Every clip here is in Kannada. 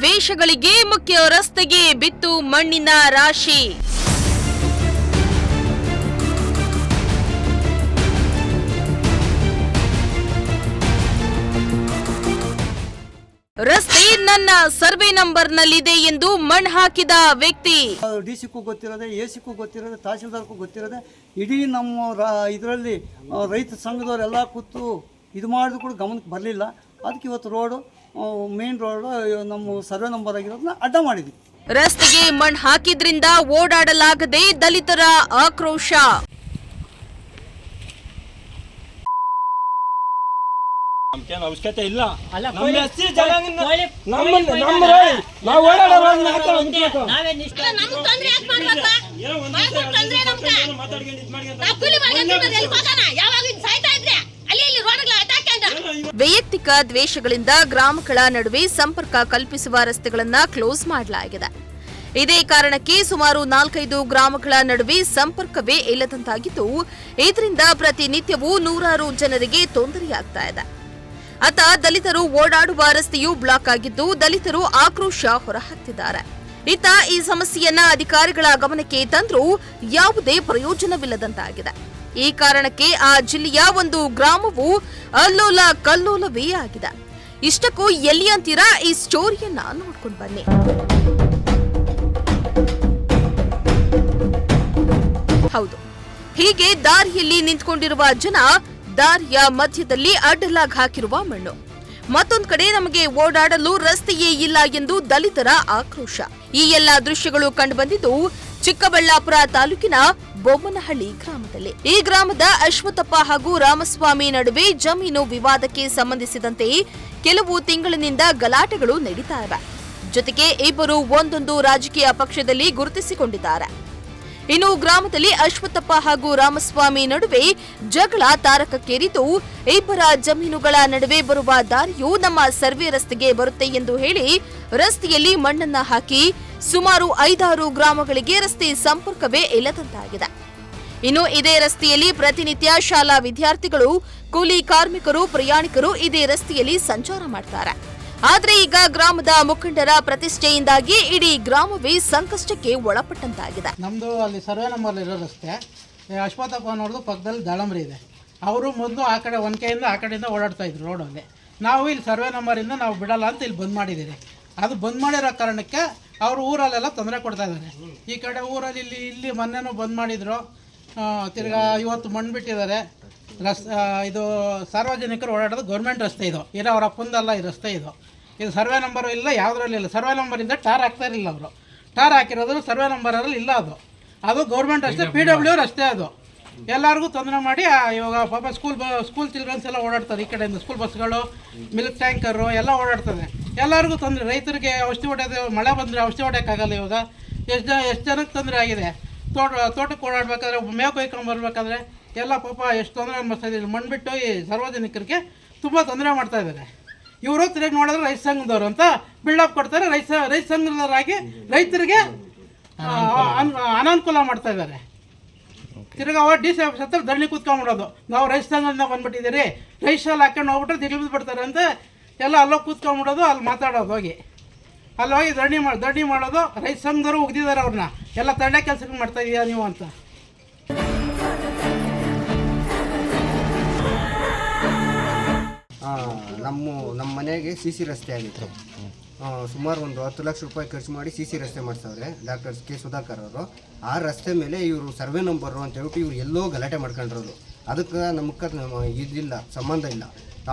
ದ್ವೇಷಗಳಿಗೆ ಮುಖ್ಯ ರಸ್ತೆಗೆ ಬಿತ್ತು ಮಣ್ಣಿನ ರಾಶಿ. ರಸ್ತೆ ನನ್ನ ಸರ್ವೆ ನಂಬರ್ನಲ್ಲಿದೆ ಎಂದು ಮಣ್ಣು ಹಾಕಿದ ವ್ಯಕ್ತಿ. ಡಿಸಿಗೂ ಗೊತ್ತಿರೋದೆ, ಎಸಿಗೂ ಗೊತ್ತಿರೋದೆ, ತಹಸೀಲ್ದಾರ್ಗೂ ಗೊತ್ತಿರೋದೆ. ಇಡೀ ನಮ್ಮ ಇದರಲ್ಲಿ ರೈತ ಸಂಘದವರೆಲ್ಲ ಕೂತು ಇದು ಮಾಡಿದ್ರು ಕೂಡ ಗಮನಕ್ಕೆ ಬರಲಿಲ್ಲ. ಅದಕ್ಕೆ ಇವತ್ತು ರೋಡು ಮೇನ್ ರೋಡು ನಮ್ಮ ಸರ್ವೆ ನಂಬರ್ ಆಗಿರೋದನ್ನ ಅಡ್ಡ ಮಾಡಿದ್ವಿ. ರಸ್ತೆಗೆ ಮಣ್ಣು ಹಾಕಿದ್ರಿಂದ ಓಡಾಡಲಾಗದೆ ದಲಿತರ ಆಕ್ರೋಶ. ನಮ್ಗೇನು ಅವಶ್ಯಕತೆ ಇಲ್ಲ. ವೈಯಕ್ತಿಕ ದ್ವೇಷಗಳಿಂದ ಗ್ರಾಮಗಳ ನಡುವೆ ಸಂಪರ್ಕ ಕಲ್ಪಿಸುವ ರಸ್ತೆಗಳನ್ನು ಕ್ಲೋಸ್ ಮಾಡಲಾಗಿದೆ. ಇದೇ ಕಾರಣಕ್ಕೆ ಸುಮಾರು 4-5 ಗ್ರಾಮಗಳ ನಡುವೆ ಸಂಪರ್ಕವೇ ಇಲ್ಲದಂತಾಗಿದ್ದು, ಇದರಿಂದ ಪ್ರತಿನಿತ್ಯವೂ ನೂರಾರು ಜನರಿಗೆ ತೊಂದರೆಯಾಗ್ತಾ ಇದೆ. ಅತ ದಲಿತರು ಓಡಾಡುವ ರಸ್ತೆಯೂ ಬ್ಲಾಕ್ ಆಗಿದ್ದು, ದಲಿತರು ಆಕ್ರೋಶ ಹೊರಹಾಕ್ತಿದ್ದಾರೆ. ಇತ್ತ ಈ ಸಮಸ್ಯೆಯನ್ನ ಅಧಿಕಾರಿಗಳ ಗಮನಕ್ಕೆ ತಂದರೂ ಯಾವುದೇ ಪ್ರಯೋಜನವಿಲ್ಲದಂತಾಗಿದೆ. ಈ ಕಾರಣಕ್ಕೆ ಆ ಜಿಲ್ಲೆಯ ಒಂದು ಗ್ರಾಮವು ಅಲ್ಲೋಲ ಕಲ್ಲೋಲವೇ ಆಗಿದೆ. ಇಷ್ಟಕ್ಕೂ ಎಲ್ಲಿ ಅಂತೀರಾ? ಈ ಸ್ಟೋರಿಯನ್ನ ನೋಡ್ಕೊಂಡು ಬನ್ನಿ. ಹೌದು, ಹೀಗೆ ದಾರಿಯಲ್ಲಿ ನಿಂತ್ಕೊಂಡಿರುವ ಜನ, ದಾರಿಯ ಮಧ್ಯದಲ್ಲಿ ಅಡ್ಡಲಾಗಿ ಹಾಕಿರುವ ಮಣ್ಣು, ಮತ್ತೊಂದು ಕಡೆ ನಮಗೆ ಓಡಾಡಲು ರಸ್ತೆಯೇ ಇಲ್ಲ ಎಂದು ದಲಿತರ ಆಕ್ರೋಶ. ಈ ಎಲ್ಲ ದೃಶ್ಯಗಳು ಕಂಡುಬಂದಿದ್ದು ಚಿಕ್ಕಬಳ್ಳಾಪುರ ತಾಲೂಕಿನ ಬೊಮ್ಮನಹಳ್ಳಿ ಗ್ರಾಮದಲ್ಲಿ. ಈ ಗ್ರಾಮದ ಅಶ್ವತ್ಥಪ್ಪ ಹಾಗೂ ರಾಮಸ್ವಾಮಿ ನಡುವೆ ಜಮೀನು ವಿವಾದಕ್ಕೆ ಸಂಬಂಧಿಸಿದಂತೆ ಕೆಲವು ತಿಂಗಳಿನಿಂದ ಗಲಾಟೆಗಳು ನಡೀತಾ ಇವೆ. ಜೊತೆಗೆ ಇಬ್ಬರು ಒಂದೊಂದು ರಾಜಕೀಯ ಪಕ್ಷದಲ್ಲಿ ಗುರುತಿಸಿಕೊಂಡಿದ್ದಾರೆ. ಇನ್ನು ಗ್ರಾಮದಲ್ಲಿ ಅಶ್ವತ್ಥಪ್ಪ ಹಾಗೂ ರಾಮಸ್ವಾಮಿ ನಡುವೆ ಜಗಳ ತಾರಕಕ್ಕೇರಿದ್ದು, ಇಬ್ಬರ ಜಮೀನುಗಳ ನಡುವೆ ಬರುವ ದಾರಿಯು ನಮ್ಮ ಸರ್ವೆ ರಸ್ತೆಗೆ ಬರುತ್ತೆ ಎಂದು ಹೇಳಿ ರಸ್ತೆಯಲ್ಲಿ ಮಣ್ಣನ್ನ ಹಾಕಿ ಸುಮಾರು 5-6 ಗ್ರಾಮಗಳಿಗೆ ರಸ್ತೆ ಸಂಪರ್ಕವೇ ಇಲ್ಲದಂತಾಗಿದೆ. ಇನ್ನು ಇದೇ ರಸ್ತೆಯಲ್ಲಿ ಪ್ರತಿನಿತ್ಯ ಶಾಲಾ ವಿದ್ಯಾರ್ಥಿಗಳು, ಕೂಲಿ ಕಾರ್ಮಿಕರು, ಪ್ರಯಾಣಿಕರು ಇದೇ ರಸ್ತೆಯಲ್ಲಿ ಸಂಚಾರ ಮಾಡ್ತಾರೆ. ಆದ್ರೆ ಈಗ ಗ್ರಾಮದ ಮುಖಂಡರ ಪ್ರತಿಷ್ಠೆಯಿಂದಾಗಿ ಇಡೀ ಗ್ರಾಮವೇ ಸಂಕಷ್ಟಕ್ಕೆ ಒಳಪಟ್ಟಂತಾಗಿದೆ. ನಮ್ದು ಅಲ್ಲಿ ಸರ್ವೆ ನಂಬರ್ ಇರೋ ರಸ್ತೆ, ಅಶ್ವತ್ಥಪ್ಪ ಅನ್ನೋದು ಪಕ್ಕದಲ್ಲಿ ದಾಳಂಬ್ರಿ ಇದೆ. ಅವರು ಮೊದಲು ಆ ಕಡೆ ಒನಕೆಯಿಂದ ಆ ಕಡೆಯಿಂದ ಓಡಾಡ್ತಾ ಇದ್ರು ರೋಡಲ್ಲಿ. ನಾವು ಇಲ್ಲಿ ಸರ್ವೆ ನಂಬರಿಂದ ನಾವು ಬಿಡಲ್ಲ ಅಂತ ಇಲ್ಲಿ ಬಂದ್ ಮಾಡಿದ್ದೀರಿ. ಅದು ಬಂದ್ ಮಾಡಿರೋ ಕಾರಣಕ್ಕೆ ಅವರು ಊರಲ್ಲೆಲ್ಲ ತೊಂದರೆ ಕೊಡ್ತಾ ಇದ್ದಾರೆ. ಈ ಕಡೆ ಊರಲ್ಲಿ ಇಲ್ಲಿ ಮೊನ್ನೆನೂ ಬಂದ್ ಮಾಡಿದ್ರು. ತಿರ್ಗಾ ಇವತ್ತು ಮಣ್ಣು ಬಿಟ್ಟಿದ್ದಾರೆ. ಇದು ಸಾರ್ವಜನಿಕರು ಓಡಾಡೋದು ಗೌರ್ಮೆಂಟ್ ರಸ್ತೆ, ಇದು ಏನೋ ಅವ್ರ ಅಪ್ಪಂದಲ್ಲ ಈ ರಸ್ತೆ. ಇದು ಸರ್ವೆ ನಂಬರು ಇಲ್ಲ, ಯಾವುದ್ರಲ್ಲಿ ಇಲ್ಲ. ಸರ್ವೆ ನಂಬರಿಂದ ಟಾರ್ ಹಾಕ್ತಾ ಇರಲಿಲ್ಲ ಅವರು. ಟಾರ್ ಹಾಕಿರೋದು ಸರ್ವೆ ನಂಬರಲ್ಲಿ ಇಲ್ಲ. ಅದು ಗೌರ್ಮೆಂಟ್ ರಸ್ತೆ, PW ರಸ್ತೆ. ಅದು ಎಲ್ಲರಿಗೂ ತೊಂದರೆ ಮಾಡಿ ಇವಾಗ ಪಾಪ ಸ್ಕೂಲ್ ಚಿಲ್ಡ್ರನ್ಸ್ ಎಲ್ಲ ಓಡಾಡ್ತಾರೆ. ಈ ಕಡೆಯಿಂದ ಸ್ಕೂಲ್ ಬಸ್ಗಳು, ಮಿಲ್ಕ್ ಟ್ಯಾಂಕರು ಎಲ್ಲ ಓಡಾಡ್ತದೆ. ಎಲ್ಲರಿಗೂ ತೊಂದರೆ. ರೈತರಿಗೆ ಔಷಧಿ ಹೊಡೆಯೋದು, ಮಳೆ ಬಂದರೆ ಔಷಧಿ ಹೊಡೆಯೋಕ್ಕಾಗಲ್ಲ. ಇವಾಗ ಎಷ್ಟು ಜನಕ್ಕೆ ತೊಂದರೆ ಆಗಿದೆ. ತೋಟಕ್ಕೆ ಓಡಾಡ್ಬೇಕಾದ್ರೆ, ಮೇವು ಕೊಯ್ಕೊಂಬರ್ಬೇಕಾದ್ರೆ ಎಲ್ಲ ಪಾಪ ಎಷ್ಟು ತೊಂದರೆ ಅನ್ಬಿಸ್ತಾ ಇದ್ದಾರೆ. ಮಣ್ಣು ಬಿಟ್ಟು ಈ ಸಾರ್ವಜನಿಕರಿಗೆ ತುಂಬ ತೊಂದರೆ ಮಾಡ್ತಾ ಇದ್ದಾರೆ. ಇವರು ತಿರುಗಿ ನೋಡಿದ್ರೆ ರೈತ ಸಂಘದವರು ಅಂತ ಬಿಲ್ಡಪ್ ಕೊಡ್ತಾರೆ. ರೈತ ಸಂಘದವರಾಗಿ ರೈತರಿಗೆ ಅನಾನುಕೂಲ ಮಾಡ್ತಾ ಇದ್ದಾರೆ. ತಿರ್ಗಿ ಅವ DC ಆಫೀಸ್ ಹತ್ರ ಧರಣಿ ಕೂತ್ಕೊಂಡ್ಬಿಡೋದು. ನಾವು ರೈತ ಸಂಘದಿಂದ ಬಂದ್ಬಿಟ್ಟಿದ್ದೀರಿ, ರೈತ ಶಾಲೆ ಹಾಕೊಂಡು ಹೋಗ್ಬಿಟ್ರೆ ದಿಗ್ಲು ಬಿಡ್ತಾರೆ ಅಂತ ಎಲ್ಲ ಅಲ್ಲೋಗಿ ಕೂತ್ಕೊಂಡ್ಬಿಡೋದು, ಅಲ್ಲಿ ಮಾತಾಡೋದು. ಹೋಗಿ ಧರಣಿ ಮಾಡೋದು. ರೈತ ಸಂಘದವರು ಉಗ್ದಿದ್ದಾರೆ ಅವ್ರನ್ನ, ಎಲ್ಲ ತಂಡ ಕೆಲಸಕ್ಕೆ ಮಾಡ್ತಾ ಇದೀಯಾ ನೀವು ಅಂತ. ನಮ್ಮ ಮನೆಗೆ CC ರಸ್ತೆ ಆಗಿತ್ತು. ಸುಮಾರು ಒಂದು 10 ಲಕ್ಷ ರೂಪಾಯಿ ಖರ್ಚು ಮಾಡಿ CC ರಸ್ತೆ ಮಾಡಿಸವ್ರೆ ಡಾಕ್ಟರ್ ಕೆ ಸುಧಾಕರ್ ಅವರು. ಆ ರಸ್ತೆ ಮೇಲೆ ಇವರು ಸರ್ವೆ ನಂಬರು ಅಂತ ಹೇಳ್ಬಿಟ್ಟು ಇವ್ರು ಎಲ್ಲೋ ಗಲಾಟೆ ಮಾಡ್ಕೊಂಡಿರೋದು. ಅದಕ್ಕೆ ನಮ್ಗೆ ಇದಿಲ್ಲ, ಸಂಬಂಧ ಇಲ್ಲ.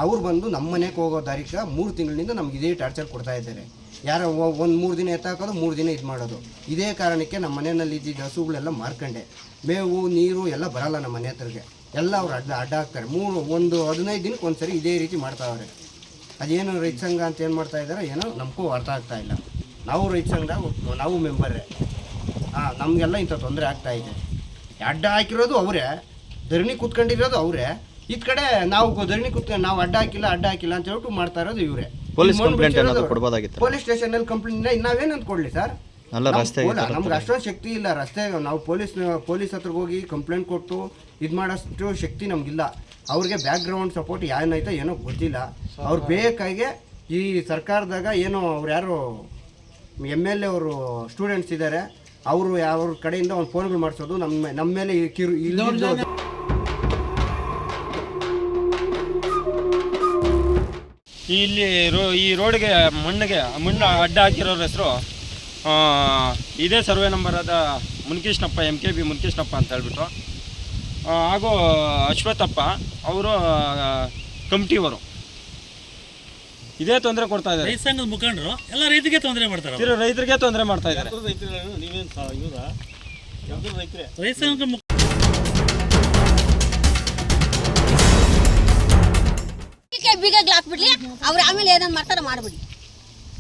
ಅವ್ರು ಬಂದು ನಮ್ಮ ಮನೆಗೆ ಹೋಗೋ ದಾರಿಕ 3 ತಿಂಗಳಿಂದ ನಮ್ಗೆ ಇದೇ ಟಾರ್ಚರ್ ಕೊಡ್ತಾ ಇದ್ದಾರೆ. ಯಾರೋ ಒಂದು 3 ದಿನ ಎತ್ತಾಕೋದು, 3 ದಿನ ಇದು ಮಾಡೋದು. ಇದೇ ಕಾರಣಕ್ಕೆ ನಮ್ಮ ಮನೆಯಲ್ಲಿ ಇದ್ದಿದ್ದ ಹಸುಗಳೆಲ್ಲ ಮಾರ್ಕೊಂಡೆ. ಮೇವು ನೀರು ಎಲ್ಲ ಬರಲ್ಲ ನಮ್ಮ ಮನೆ ಹತ್ರಗೆ. ಎಲ್ಲ ಅವ್ರು ಅಡ್ಡ ಹಾಕ್ತಾರೆ. 15 ದಿನಕ್ಕೆ ಒಂದ್ಸರಿ ಇದೇ ರೀತಿ ಮಾಡ್ತಾವ್ರೆ. ಅದೇನು ರೈತ ಸಂಘ ಅಂತ ಏನು ಮಾಡ್ತಾ ಇದ್ದಾರೆ ಏನೋ ನಮಗೂ ಅರ್ಥ ಆಗ್ತಾ ಇಲ್ಲ. ನಾವು ರೈತ ಸಂಘ, ನಾವು ಮೆಂಬರ್ರೇ. ನಮಗೆಲ್ಲ ಇಂಥ ತೊಂದರೆ ಆಗ್ತಾಯಿದೆ. ಅಡ್ಡ ಹಾಕಿರೋದು ಅವರೇ, ಧರಣಿ ಕೂತ್ಕೊಂಡಿರೋದು ಅವರೇ. ಈ ಕಡೆ ನಾವು ಧರಣಿ ಕೂತ್ಕೊಂಡು ನಾವು ಅಡ್ಡ ಹಾಕಿಲ್ಲ ಅಂತ ಹೇಳ್ಬಿಟ್ಟು ಮಾಡ್ತಾ ಇರೋದು ಇವರೇ. ಪೊಲೀಸ್ ಕಂಪ್ಲೇಂಟ್ ಏನಾದರೂ ಕೊಡಬಹುದಾಗಿತ್ತು. ಪೊಲೀಸ್ ಸ್ಟೇಷನಲ್ಲಿ ಕಂಪ್ಲೇಂಟ್ ನಾವೇನಂತ ಕೊಡಲಿ ಸರ್? ನಮ್ಗೆ ಅಷ್ಟೊಂದು ಶಕ್ತಿ ಇಲ್ಲ. ರಸ್ತೆ ನಾವು ಪೊಲೀಸ್ ಹತ್ರಕ್ಕೆ ಹೋಗಿ ಕಂಪ್ಲೇಂಟ್ ಕೊಟ್ಟು ಇದು ಮಾಡೋಷ್ಟು ಶಕ್ತಿ ನಮಗಿಲ್ಲ. ಅವ್ರಿಗೆ ಬ್ಯಾಕ್ ಗ್ರೌಂಡ್ ಸಪೋರ್ಟ್ ಏನಾಯ್ತೋ ಏನೋ ಗೊತ್ತಿಲ್ಲ. ಅವ್ರು ಬೇಕಾಗಿ ಈ ಸರ್ಕಾರದಾಗ ಏನೋ ಅವ್ರು ಯಾರು MLA ಅವರು ಸ್ಟೂಡೆಂಟ್ಸ್ ಇದ್ದಾರೆ, ಅವರು ಅವ್ರ ಕಡೆಯಿಂದ ಒಂದು ಫೋನ್ಗಳು ಮಾಡಿಸೋದು ನಮ್ಮ ಮೇಲೆ ಇಲ್ಲಿ ಈ ರೋಡ್ಗೆ ಮಣ್ಣು ಅಡ್ಡ ಹಾಕಿರೋರ ಹೆಸರು ಇದೇ ಸರ್ವೆ ನಂಬರ್ ಆದ ಮುನ್ಕೃಷ್ಣಪ್ಪ MKB ಮುನ್ಕೃಷ್ಣಪ್ಪ ಅಂತ ಹೇಳ್ಬಿಟ್ಟು, ಹಾಗೂ ಅಶ್ವಥಪ್ಪ ಅವರು ಕಮಿಟಿಯವರು ಇದೇ ತೊಂದರೆ ಕೊಡ್ತಾ ಇದ್ದಾರೆ. ರೈತ ಸಂಘದ ಮುಖಂಡರು ಎಲ್ಲ ರೈತರಿಗೆ ತೊಂದರೆ ಮಾಡ್ತಾರೆ, ರೈತರಿಗೆ ತೊಂದರೆ ಮಾಡ್ತಾ ಇದ್ದಾರೆ. ರೈತ ಸಂಘದ ಬೀಗಗಳು ಹಾಕ್ಬಿಡ್ಲಿ, ಅವ್ರು ಆಮೇಲೆ ಏನೇನು ಮಾಡ್ತಾರ ಮಾಡ್ಬಿಡಿ.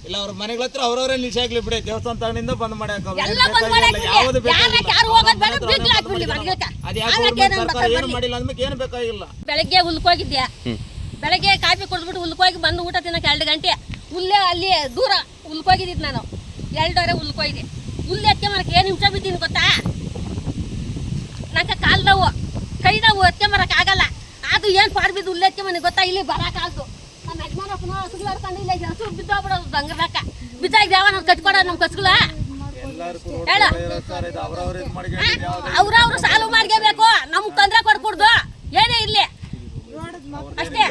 ಇಲ್ಲ ಅವ್ರ ಮನೆಗಳ ಹತ್ರ ಅವ್ರವರೇ ನಿಲ್ಸಾಕ್ಲಿ ಬಿಡಿ, ದೇವಸ್ಥಾನ ತಗೊಂಡಿಂದ ಬಂದ್ ಮಾಡಿ ಎಲ್ಲ ಬಂದ್ ಮಾಡಾಕ್ಬಿಡಿ, ಯಾರು ಹೋಗೋದ್ ಬೇಡ, ಬೀಗಗಳು ಹಾಕ್ಬಿಡ್ಲಿ ಮನೆಗಳಕ್ಕ. ಏನು ಮಾಡಿಲ್ಲ ಅಂದ್ಮೇಲೆ ಏನು ಬೇಕಾಗಿಲ್ಲ. ಬೆಳಗ್ಗೆ ಹುಲ್ಕೋಗಿದ್ದೆ, ಬೆಳಗ್ಗೆ ಕಾಫಿ ಕುಡಿದ್ಬಿಟ್ಟು ಹುಲ್ಕೋಗಿ ಬಂದು ಊಟ ತಿನ್ನಕ್ಕೆ 2 ಗಂಟೆ ಹುಲ್ಲೇ ಅಲ್ಲಿ ದೂರ ಹುಲ್ಕೋಗಿದ್ದಿದ್ದು ನಾನು 2 ಹುಲ್ಕೋಗಿದ್ದೆ. ಹುಲ್ಲು ಎತ್ಕೊಂಬರಕ್ಕೆ ಏನು ನಿಮಿಷ ಬಿದ್ದೀನಿ ಗೊತ್ತಾ, ನಂಗೆ ಕಾಲು ನೋವು ಕೈ ನೋವು ಎತ್ಕೊಂಬರಕ್ಕೆ ಆಗಲ್ಲ. ಅದು ಏನು ಪಾಡ್ಬಿದ್ದು ಹುಲ್ಲು ಎತ್ಕೊಂಬನಿ ಗೊತ್ತಾ, ಇಲ್ಲಿ ಬರೋಕಾಲ್ದು. ನಮ್ಮ ಯಜಮಾನಪ್ಪನ ಹಸುಗಳು ಹರ್ಕೊಂಡು ಇಲ್ಲ ಹಸು ಬಿದ್ದೋಗ್ಬಿಡೋದು ದಂಗರ್ದಾಕ ಬಿದ್ದಾಗ ಯಾವ ನಾವು ಕಟ್ಕೊಡೋದು ನಮ್ಮ ಕಸುಗಳ ಹೇಳು. ಅವ್ರವ್ರು ಸಾಲು ಮಾಡ್ಕೋಬೇಕು, ನಮ್ಗೆ ತೊಂದರೆ ಕೊಡ್ಕೊಡ್ದು ಏನೇ ಇಲ್ಲಿ ಅಷ್ಟೇ.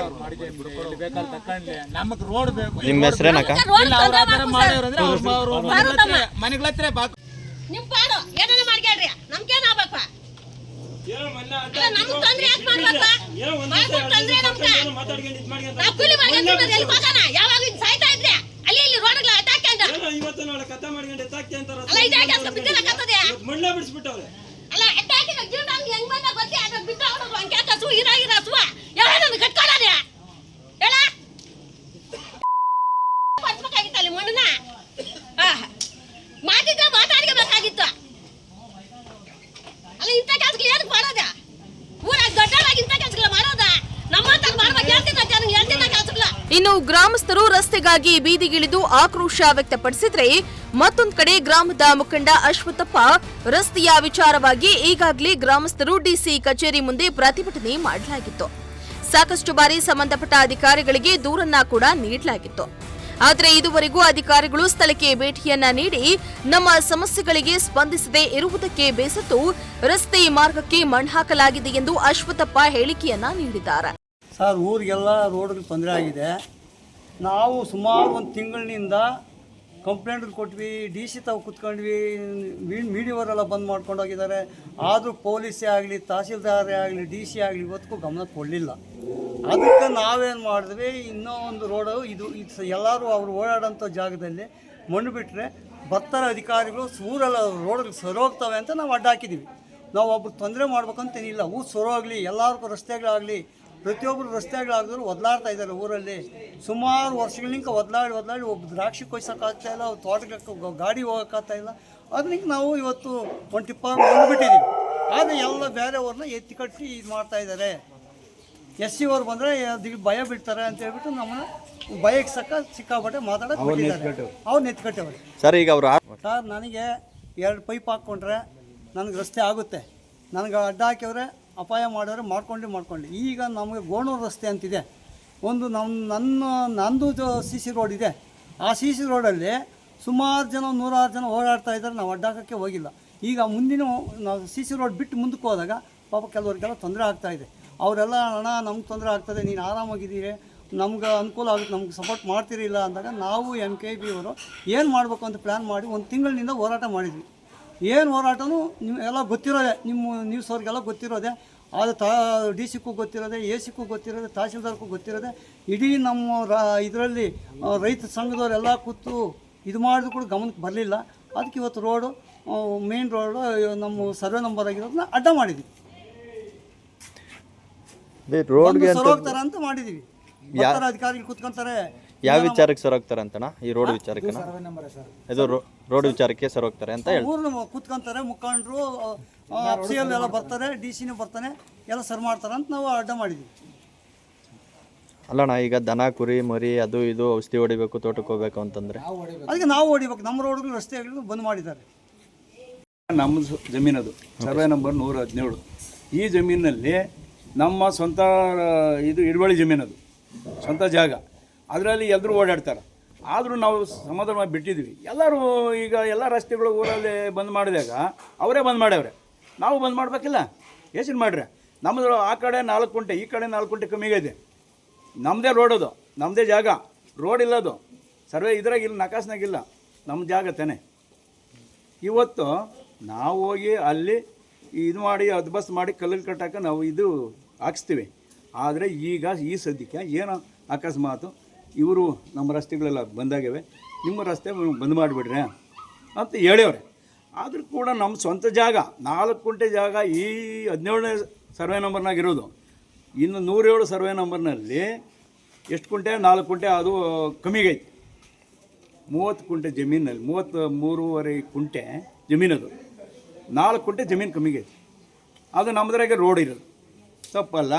ನಮಗ್ ರೋಡ್ ಬೇಕು. ನಿಮ್ಮ ಹೆಸರೇನಕ್ಕ? ಮನೆಗಳ ಹತ್ರ ನಿಮ್ ಪಾಡು ಏನೇನ ಮಾಡ್ಕೊಳ್ರಿ, ನಮ್ಗೇನ್ ಆಗ್ಬೇಕು? ನಮ್ಗ್ ತೊಂದ್ರೆ ಯಾಕೆ ಮಾಡ್ಬೇಕು? ತೊಂದ್ರೆ ನಮ್ಗೆ ನಾವು ಕೂಲಿ ಮಾಡ್ಕೊಂಡ್ರೆ ಎಲ್ಲಿ ಹೋಗೋಣ? ಯಾವಾಗ ಹಿಂಗ್ ಸಾಯ್ತಾ ಇದ್ರೆ ಅಲ್ಲಿ ಇಲ್ಲಿ ರೋಡ್ಗಳ ಅಟ್ಟಾಕ್ಯಂಡು ಅಲ್ಲ ಇದು ಯಾಕೆ ಬಿದ್ದಿರಕತ್ತದೆ? ಅಲ್ಲ ಅಟ್ಟಾಕಿನ ಜೀವನ ಹೆಂಗ್ ಬಂದ ಗೊತ್ತೇ, ಅದು ಬಿದ್ದು ಅವ್ರದ್ದು ಹಂಗೆ ಕಸು ಹಸು ಯಾವ ನನ್ನ ಕಟ್ಕೊಳ್ಳೋದೆ ಹೇಳ ಪಡ್ಬೇಕಾಗಿತ್ತು ಅಲ್ಲಿ ಮಣ್ಣನ್ನ ಮಾತಾಡ್ಕೋಬೇಕಾಗಿತ್ತು. ಅಲ್ಲ ಇಂಥ ಕೆಲಸಗಳು ಏನಕ್ಕೆ ಮಾಡೋದ? ಊರಾಗ ದೊಡ್ಡವಾಗಿ ಇಂಥ ಕೆಲಸಗಳು ಮಾಡೋದ? ನಮ್ಮಂತ ಮಾಡ್ಬೇಕು ಹೇಳ್ತಿದ್ದ ಕೆಲಸಗಳು. ಇನ್ನು ಗ್ರಾಮಸ್ಥರು ರಸ್ತೆಗಾಗಿ ಬೀದಿಗಿಳಿದು ಆಕ್ರೋಶ ವ್ಯಕ್ತಪಡಿಸಿದ್ರೆ, ಮತ್ತೊಂದು ಕಡೆ ಗ್ರಾಮದ ಮುಖಂಡ ಅಶ್ವಥಪ್ಪ ರಸ್ತೆಯ ವಿಚಾರವಾಗಿ ಈಗಾಗಲೇ ಗ್ರಾಮಸ್ಥರು ಡಿಸಿ ಕಚೇರಿ ಮುಂದೆ ಪ್ರತಿಭಟನೆ ಮಾಡಲಾಗಿತ್ತು. ಸಾಕಷ್ಟು ಬಾರಿ ಸಂಬಂಧಪಟ್ಟ ಅಧಿಕಾರಿಗಳಿಗೆ ದೂರನ್ನ ಕೂಡ ನೀಡಲಾಗಿತ್ತು. ಆದರೆ ಇದುವರೆಗೂ ಅಧಿಕಾರಿಗಳು ಸ್ಥಳಕ್ಕೆ ಭೇಟಿಯನ್ನ ನೀಡಿ ನಮ್ಮ ಸಮಸ್ಯೆಗಳಿಗೆ ಸ್ಪಂದಿಸದೇ ಇರುವುದಕ್ಕೆ ಬೇಸತ್ತು ರಸ್ತೆ ಮಾರ್ಗಕ್ಕೆ ಮಣ್ಣು ಹಾಕಲಾಗಿದೆ ಎಂದು ಅಶ್ವಥಪ್ಪ ಹೇಳಿಕೆಯನ್ನ ನೀಡಿದ್ದಾರೆ. ಸರ್, ಊರಿಗೆಲ್ಲ ರೋಡ್ಗೆ ತೊಂದರೆ ಆಗಿದೆ. ನಾವು ಸುಮಾರು 1 ತಿಂಗಳಿನಿಂದ ಕಂಪ್ಲೇಂಟ್ಗಳು ಕೊಟ್ವಿ, DC ತಾವು ಕೂತ್ಕೊಂಡ್ವಿ, ಮೀಡಿಯವರೆಲ್ಲ ಬಂದ್ ಮಾಡ್ಕೊಂಡು ಹೋಗಿದ್ದಾರೆ. ಆದರೂ ಪೊಲೀಸೇ ಆಗಲಿ, ತಹಸೀಲ್ದಾರೇ ಆಗಲಿ, DC ಆಗಲಿ ಇವತ್ತಿಗೂ ಗಮನ ಕೊಡಲಿಲ್ಲ. ಅದಕ್ಕೆ ನಾವೇನು ಮಾಡಿದ್ವಿ, ಇನ್ನೂ ಒಂದು ರೋಡು ಇದು ಎಲ್ಲರೂ ಅವರು ಓಡಾಡೋಂಥ ಜಾಗದಲ್ಲಿ ಮಣ್ಣು ಬಿಟ್ಟರೆ ಬರ್ತಾರೆ ಅಧಿಕಾರಿಗಳು, ಊರೆಲ್ಲ ರೋಡ್ಗಳು ಸರೋಗ್ತವೆ ಅಂತ ನಾವು ಅಡ್ಡ ಹಾಕಿದ್ದೀವಿ. ನಾವು ಒಬ್ರು ತೊಂದರೆ ಮಾಡ್ಬೇಕಂತೇನಿಲ್ಲ, ಊರು ಸರೋಗಲಿ, ಎಲ್ಲರಿಗೂ ರಸ್ತೆಗಳಾಗಲಿ, ಪ್ರತಿಯೊಬ್ಬರು ರಸ್ತೆಗಳಾಗಿದ್ರು ಒದಲಾಡ್ತಾ ಇದ್ದಾರೆ ಊರಲ್ಲಿ. ಸುಮಾರು ವರ್ಷಗಳಿಂದ ಒದಲಾಡಿ ಒಬ್ಬ ದ್ರಾಕ್ಷಿ ಕೊಯ್ಸೋಕ್ಕಾಗ್ತಾ ಇಲ್ಲ, ತೋಟಕ್ಕೆ ಗಾಡಿ ಹೋಗೋಕ್ಕಾಗ್ತಾ ಇಲ್ಲ. ಅದಕ್ಕೆ ನಾವು ಇವತ್ತು 1 ಟಿಪ್ಪರ್ ಬಂದುಬಿಟ್ಟಿದ್ದೀವಿ. ಆದರೆ ಎಲ್ಲ ಬೇರೆಯವ್ರನ್ನ ಎತ್ತಿ ಕಟ್ಟಿ ಇದು ಮಾಡ್ತಾ ಇದ್ದಾರೆ. SC ಅವ್ರು ಬಂದರೆ ಭಯ ಬಿಡ್ತಾರೆ ಅಂತ ಹೇಳ್ಬಿಟ್ಟು ನಮ್ಮನ್ನ ಭಯಕ್ಕೆ ಸಿಕ್ಕಾಪಟ್ಟೆ ಮಾತಾಡೋಕೆ ಬಿಟ್ಟಿದ್ದಾರೆ. ಅವ್ರು ನೆತ್ಕಟ್ಟೆವ್ರೆ ಸರ್. ಈಗ ಅವರು ಸರ್, ನನಗೆ 2 ಪೈಪ್ ಹಾಕ್ಕೊಂಡ್ರೆ ನನಗೆ ರಸ್ತೆ ಆಗುತ್ತೆ, ನನಗೆ ಅಡ್ಡ ಹಾಕಿವ್ರೆ ಅಪಾಯ ಮಾಡೋರೆ ಮಾಡ್ಕೊಂಡು ಈಗ ನಮಗೆ ಗೋಣೂರು ರಸ್ತೆ ಅಂತಿದೆ, ಒಂದು ನಂದು CC ರೋಡ್ ಇದೆ. ಆ CC ರೋಡಲ್ಲಿ ಸುಮಾರು ಜನ 106 ಜನ ಓಡಾಡ್ತಾ ಇದ್ದಾರೆ, ನಾವು ಅಡ್ಡಾಕಕ್ಕೆ ಹೋಗಿಲ್ಲ. ಈಗ ಮುಂದಿನ ನಾವು CC ರೋಡ್ ಬಿಟ್ಟು ಮುಂದಕ್ಕೆ ಹೋದಾಗ ಪಾಪ ಕೆಲವರಿಗೆಲ್ಲ ತೊಂದರೆ ಆಗ್ತಾಯಿದೆ. ಅವರೆಲ್ಲ ಅಣ್ಣ ನಮ್ಗೆ ತೊಂದರೆ ಆಗ್ತದೆ, ನೀನು ಆರಾಮಾಗಿದ್ದೀರಿ, ನಮ್ಗೆ ಅನುಕೂಲ ಆಗುತ್ತೆ, ನಮ್ಗೆ ಸಪೋರ್ಟ್ ಮಾಡ್ತಿರಿಲ್ಲ ಅಂದಾಗ ನಾವು MKB ಅವರು ಏನು ಮಾಡಬೇಕು ಅಂತ ಪ್ಲ್ಯಾನ್ ಮಾಡಿ 1 ತಿಂಗಳಿನಿಂದ ಹೋರಾಟ ಮಾಡಿದ್ವಿ. ಏನು ಹೋರಾಟನೂ ನೀವು ಎಲ್ಲ ಗೊತ್ತಿರೋದೆ, ನಿಮ್ಮ ನ್ಯೂಸ್ ಅವ್ರಿಗೆಲ್ಲ ಗೊತ್ತಿರೋದೆ, ಅದು DC-ಗೂ ಗೊತ್ತಿರೋದೆ, AC-ಗೂ ಗೊತ್ತಿರೋದೆ, ತಹಸೀಲ್ದಾರ್ಗೂ ಗೊತ್ತಿರೋದೆ. ಇಡೀ ನಮ್ಮ ಇದರಲ್ಲಿ ರೈತ ಸಂಘದವರೆಲ್ಲ ಕೂತು ಇದು ಮಾಡಿದ್ರು ಕೂಡ ಗಮನಕ್ಕೆ ಬರಲಿಲ್ಲ. ಅದಕ್ಕೆ ಇವತ್ತು ರೋಡು ಮೇನ್ ರೋಡು ನಮ್ಮ ಸರ್ವೆ ನಂಬರ್ ಆಗಿರೋದನ್ನ ಅಡ್ಡ ಮಾಡಿದ್ವಿ, ರೋಡ್ಗೆ ಸರೋಗ್ತಾರೆ ಅಂತ ಮಾಡಿದ್ದೀವಿ. ಅಧಿಕಾರಿಗಳು ಕೂತ್ಕೊಂತಾರೆ. ಯಾವ ವಿಚಾರಕ್ಕೆ ಸರೋಗ್ತಾರೆ ಅಂತಣ್ಣ? ಈ ರೋಡ್ ವಿಚಾರಕ್ಕೆ ಇದು ರೋಡ್ ವಿಚಾರಕ್ಕೆ ಸರೋಗ್ತಾರೆ ಅಂತ ಹೇಳಿ ಊರ್ನ ಕೂತ್ಕೊಂತಾರೆ, ಮುಖಂಡರು FCL ಎಲ್ಲ ಬರ್ತಾರೆ, DC-ನೂ ಬರ್ತಾನೆ, ಎಲ್ಲ ಸರ್ ಮಾಡ್ತಾರೆ ಅಂತ ನಾವು ಅಡ್ಡ ಮಾಡಿದ್ವಿ. ಅಲ್ಲಣ್ಣ, ಈಗ ದನ ಕುರಿ ಮರಿ ಅದು ಇದು ಔಷಧಿ ಹೊಡಿಬೇಕು, ತೋಟಕ್ಕೆ ಹೋಗ್ಬೇಕು ಅಂತಂದ್ರೆ ಅದಕ್ಕೆ ನಾವು ಹೊಡಿಬೇಕು. ನಮ್ಮ ರೋಡ್ಗಳು ರಸ್ತೆಗಳು ಬಂದ್ ಮಾಡಿದ್ದಾರೆ. ನಮ್ಮ ಜಮೀನದು ಸರ್ವೆ ನಂಬರ್ 117. ಈ ಜಮೀನಲ್ಲಿ ನಮ್ಮ ಸ್ವಂತ ಇದು ಹಿಡುವಳಿ ಜಮೀನದು, ಸ್ವಂತ ಜಾಗ. ಅದರಲ್ಲಿ ಎಲ್ಲರೂ ಓಡಾಡ್ತಾರೆ. ಆದರೂ ನಾವು ಸಮಾಧಾನವಾಗಿ ಬಿಟ್ಟಿದ್ವಿ. ಎಲ್ಲರೂ ಈಗ ಎಲ್ಲ ರಸ್ತೆಗಳು ಊರಲ್ಲಿ ಬಂದ್ ಮಾಡಿದಾಗ ಅವರೇ ಬಂದ್ ಮಾಡ್ಯವ್ರೆ, ನಾವು ಬಂದ್ ಮಾಡಬೇಕಿಲ್ಲ. ಯೋಚನೆ ಮಾಡಿರಿ, ನಮ್ಮದು ಆ ಕಡೆ 4 ಕುಂಟೆ, ಈ ಕಡೆ 4 ಕುಂಟೆ ಕಮ್ಮಿಗೆ ಇದೆ. ನಮ್ಮದೇ ರೋಡ್ ಅದು, ನಮ್ಮದೇ ಜಾಗ, ರೋಡ್ ಇಲ್ಲದು ಸರ್ವೆ ಇದ್ರಾಗಿಲ್ಲ, ನಕಾಸ್ನಾಗಿಲ್ಲ, ನಮ್ಮ ಜಾಗ ತಾನೆ. ಇವತ್ತು ನಾವು ಹೋಗಿ ಅಲ್ಲಿ ಇದು ಮಾಡಿ ಬಸ್ ಮಾಡಿ ಕಲ್ಲಲ್ಲಿ ಕಟ್ಟಾಕ ನಾವು ಇದು ಹಾಕ್ಸ್ತೀವಿ. ಆದರೆ ಈಗ ಈ ಸದ್ಯಕ್ಕೆ ಏನು ಅಕಸ್ಮಾತು ಇವರು ನಮ್ಮ ರಸ್ತೆಗಳೆಲ್ಲ ಬಂದಾಗಿವೆ, ನಿಮ್ಮ ರಸ್ತೆ ಬಂದ್ ಮಾಡಿಬಿಡ್ರಿ ಅಂತ ಹೇಳ್ಯವ್ರೆ. ಆದರೂ ಕೂಡ ನಮ್ಮ ಸ್ವಂತ ಜಾಗ 4 ಕುಂಟೆ ಜಾಗ ಈ 17ನೇ ಸರ್ವೆ ನಂಬರ್ನಾಗ ಇರೋದು. ಇನ್ನು 107 ಸರ್ವೆ ನಂಬರ್ನಲ್ಲಿ ಎಷ್ಟು ಕುಂಟೆ? 4 ಕುಂಟೆ, ಅದು ಕಮ್ಮಿಗೈತಿ. 30 ಕುಂಟೆ ಜಮೀನಲ್ಲಿ 33.5 ಕುಂಟೆ ಜಮೀನದು, 4 ಕುಂಟೆ ಜಮೀನು ಕಮ್ಮಿಗೈತಿ. ಅದು ನಮ್ಮದ್ರಾಗೆ ರೋಡ್ ಇರೋದು ತಪ್ಪಲ್ಲ.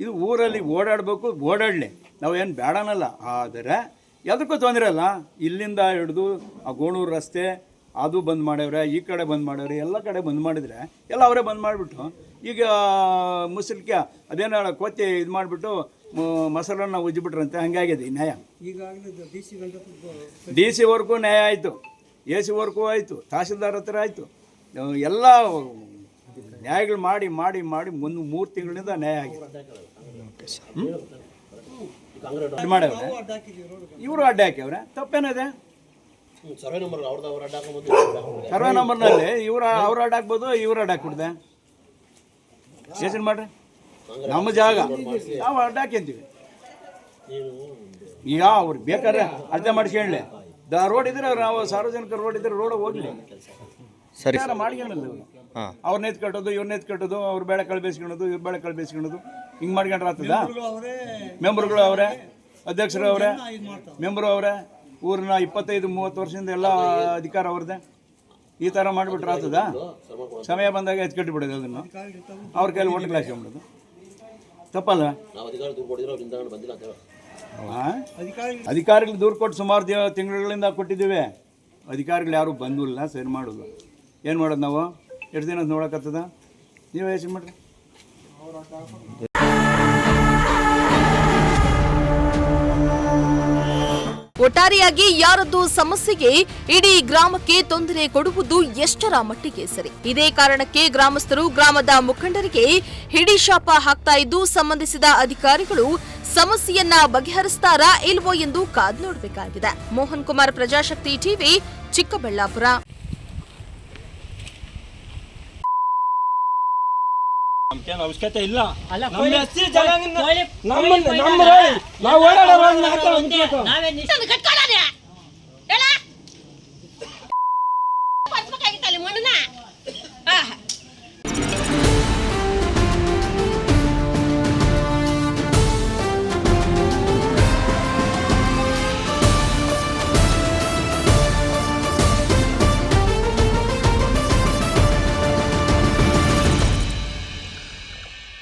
ಇದು ಊರಲ್ಲಿ ಓಡಾಡಬೇಕು, ಓಡಾಡಲಿ, ನಾವೇನು ಬೇಡನಲ್ಲ. ಆದರೆ ಎದಕ್ಕೂ ತೊಂದರೆ ಅಲ್ಲ. ಇಲ್ಲಿಂದ ಹಿಡಿದು ಆ ಗೋಣೂರು ರಸ್ತೆ ಅದು ಬಂದ್ ಮಾಡ್ಯವ್ರೆ, ಈ ಕಡೆ ಬಂದ್ ಮಾಡ್ಯವ್ರೆ, ಎಲ್ಲ ಕಡೆ ಬಂದ್ ಮಾಡಿದರೆ ಎಲ್ಲ ಅವರೇ ಬಂದ್ ಮಾಡಿಬಿಟ್ಟು ಈಗ ಮುಸ್ಲಿಕ್ಕೆ ಅದೇನೋ ಕೋತಿ ಇದು ಮಾಡಿಬಿಟ್ಟು ಮೊಸರನ್ನ ಉಜ್ಜಿಬಿಟ್ರಂತೆ. ಹಂಗಾಗಿದೆ ಈ ನ್ಯಾಯ. ಡಿ ಸಿ ವರ್ಗೂ ನ್ಯಾಯ ಆಯಿತು, ಎ ಸಿ ವರ್ಗೂ ಆಯಿತು, ತಹಸೀಲ್ದಾರ್ ಹತ್ರ ಆಯಿತು, ಎಲ್ಲ ನ್ಯಾಯಗಳು ಮಾಡಿ ಮಾಡಿ ಮಾಡಿ 3 ತಿಂಗಳಿಂದ ನ್ಯಾಯ ಆಗಿದೆ. ಮಾಡ್ಯವ್ರೆ, ಇವರು ಅಡ್ಡ ಹಾಕ್ಯವ್ರೆ, ತಪ್ಪೇನಿದೆ? ಸರ್ವೆ ನಂಬರ್ನಲ್ಲಿ ಅವ್ರು ಅಡ್ಡ ಹಾಕ್ಬೋದು, ಇವ್ರು ಅಡ್ಡ ಹಾಕ್ಬಿಡ್ದೆ. ಯೋಚನೆ ಮಾಡ್ರಿ, ನಮ್ಮ ಜಾಗ ನಾವು ಅಡ್ಡ ಹಾಕ್ಯಂತೀವಿ. ಈಗ ಅವ್ರು ಬೇಕಾದ್ರೆ ಅರ್ಥ ಮಾಡಿಸ್ಕೊಳ್ಳಿ. ರೋಡ್ ಇದ್ರೆ ನಾವು ಸಾರ್ವಜನಿಕ ರೋಡ್ ಇದ್ರೆ ರೋಡ್ ಹೋಗ್ಲಿ, ಸರಿ ಮಾಡ್ಕೊಳ್ಳಲ್ಲ. ಅವ್ರನ್ನ ಎತ್ ಕಟ್ಟೋದು, ಇವ್ರನ್ನ ಎತ್ ಕಟ್ಟೋದು, ಅವ್ರು ಬೇಳೆ ಕಳ್ ಬೇಯಿಸ್ಕೊಳೋದು, ಇವ್ರು ಬೇಳೆ ಕಳ್ ಬೇಯಿಸ್ಕೊಳೋದು, ಹಿಂಗೆ ಮಾಡ್ಕೊಂಡ್ರೆ ಆಗ್ತದ? ಮೆಂಬರ್ಗಳು ಅವರೇ, ಅಧ್ಯಕ್ಷರು ಅವರೇ, ಮೆಂಬರು ಅವರೇ, ಊರಿನ 25-30 ವರ್ಷದಿಂದ ಎಲ್ಲ ಅಧಿಕಾರ ಅವ್ರದ್ದೇ. ಈ ಥರ ಮಾಡಿಬಿಟ್ರೆ ಆಗ್ತದ? ಸಮಯ ಬಂದಾಗ ಎತ್ಕಟ್ಟಿಬಿಡೋದು, ಅದನ್ನು ಅವ್ರ ಕೈಲಿ ಒಟ್ಟು ಕ್ಲಾಸ್ ಮಾಡ್ಬಿಡೋದು ತಪ್ಪಲ್ಲ? ಅಧಿಕಾರಿಗಳು ದೂರು ಕೊಟ್ಟು ಸುಮಾರು ತಿಂಗಳುಗಳಿಂದ ಕೊಟ್ಟಿದ್ದೀವಿ. ಅಧಿಕಾರಿಗಳು ಯಾರು ಬಂದಿಲ್ಲ, ಸರಿ ಮಾಡೋದು. ಏನು ಮಾಡೋದು ನಾವು? ಎಷ್ಟು ದಿನ ನೋಡೋಕ್ಕತ್ತದ? ನೀವು ಯೋಚನೆ ಮಾಡಿರಿ. ಒಟ್ಟಾರೆಯಾಗಿ ಯಾರದ್ದು ಸಮಸ್ಯೆಗೆ ಇಡೀ ಗ್ರಾಮಕ್ಕೆ ತೊಂದರೆ ಕೊಡುವುದು ಎಷ್ಟರ ಮಟ್ಟಿಗೆ ಸರಿ? ಇದೇ ಕಾರಣಕ್ಕೆ ಗ್ರಾಮಸ್ಥರು ಗ್ರಾಮದ ಮುಖಂಡರಿಗೆ ಹಿಡಿಶಾಪ ಹಾಕ್ತಾ ಇದ್ದು, ಸಂಬಂಧಿಸಿದ ಅಧಿಕಾರಿಗಳು ಸಮಸ್ಯೆಯನ್ನ ಬಗೆಹರಿಸ್ತಾರಾ ಇಲ್ವೋ ಎಂದು ಕಾದು ನೋಡಬೇಕಾಗಿದೆ. ಮೋಹನ್ ಕುಮಾರ್, ಪ್ರಜಾಶಕ್ತಿ ಟಿವಿ, ಚಿಕ್ಕಬಳ್ಳಾಪುರ. ನಮ್ಗೇನು ಅವಶ್ಯಕತೆ ಇಲ್ಲ. ನಾವೇನ್